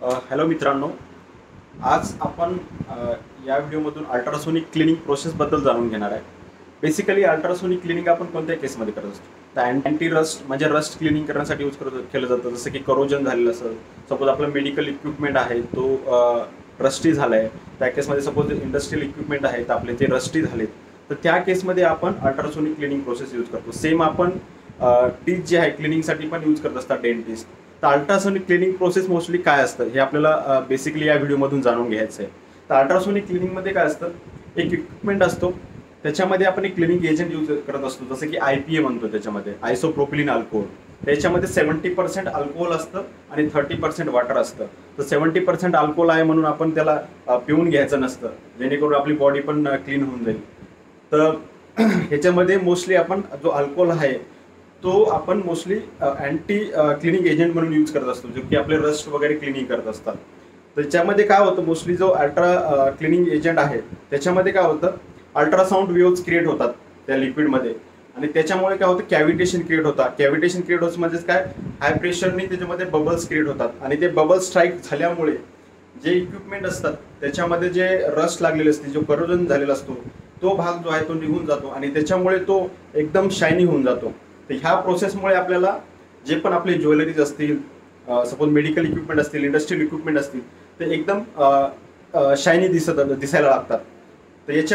Hello मित्रांनो, आज आपण या व्हिडिओमधून अल्ट्रासोनिक क्लिनिंग प्रोसेसबद्दल जाणून घेणार आहे. बेसिकली अल्ट्रासोनिक क्लिनिंग आपण कोणत्या केसमध्ये करत असतो, तर अँटी रस्ट म्हणजे रस्ट क्लिनिंग करण्यासाठी यूज केलं जातं. जसं की करोजन झालेलं असेल, सपोज आपलं मेडिकल इक्विपमेंट आहे तो रस्टी झाला आहे, त्या केसमध्ये सपोज इंडस्ट्रियल इक्विपमेंट आहे तर आपले ते रस्टी झालेत, तर त्या केसमध्ये आपण अल्ट्रासोनिक क्लिनिंग प्रोसेस यूज करतो. सेम आपण टीथ जे आहे क्लिनिंगसाठी पण यूज करत असतात डेंटिस्ट. तर अल्ट्रासोनिक क्लिनिंग प्रोसेस मोस्टली काय असतं हे आपल्याला बेसिकली या व्हिडिओमधून जाणून घ्यायचं आहे. तर अल्ट्रासोनिक क्लिनिंगमध्ये काय असतं, एक इक्विपमेंट असतो, त्याच्यामध्ये आपण एक क्लिनिंग एजंट यूज करत असतो, जसं की IPA म्हणतो, त्याच्यामध्ये आयसोप्रोपिलीन अल्कोहोल. त्याच्यामध्ये 70% अल्कोहोल असतं आणि 30% वॉटर असतं. तर 70% अल्कोहोल आहे म्हणून आपण त्याला पिऊन घ्यायचं नसतं, जेणेकरून आपली बॉडी पण क्लीन होऊन जाईल. तर ह्याच्यामध्ये मोस्टली आपण जो अल्कोहोल आहे तो आपण मोस्टली अँटी क्लिनिंग एजंट म्हणून यूज करत असतो, जो की आपले रस्ट वगैरे क्लिनिंग करत असतात. त्याच्यामध्ये काय होतं, मोस्टली जो अल्ट्रा क्लिनिंग एजंट आहे त्याच्यामध्ये काय होतं, अल्ट्रासाऊंड वेव्हज क्रिएट होतात त्या लिक्विडमध्ये, आणि त्याच्यामुळे काय होतं, कॅव्हिटेशन क्रिएट होतात. कॅव्हिटेशन क्रिएट होतं म्हणजेच काय, हाय प्रेशरनी त्याच्यामध्ये बबल्स क्रिएट होतात, आणि ते बबल्स स्ट्राईक झाल्यामुळे जे इक्विपमेंट असतात त्याच्यामध्ये जे रस्ट लागलेले असते, जो करोजन झालेला असतो, तो भाग जो आहे तो निघून जातो आणि त्याच्यामुळे तो एकदम शायनी होऊन जातो. तर ह्या प्रोसेसमुळे आपल्याला जे पण आपले ज्वेलरीज असतील, सपोज मेडिकल इक्विपमेंट असतील, इंडस्ट्रियल इक्विपमेंट असतील, ते एकदम शायनी दिसायला लागतात. तर याच्या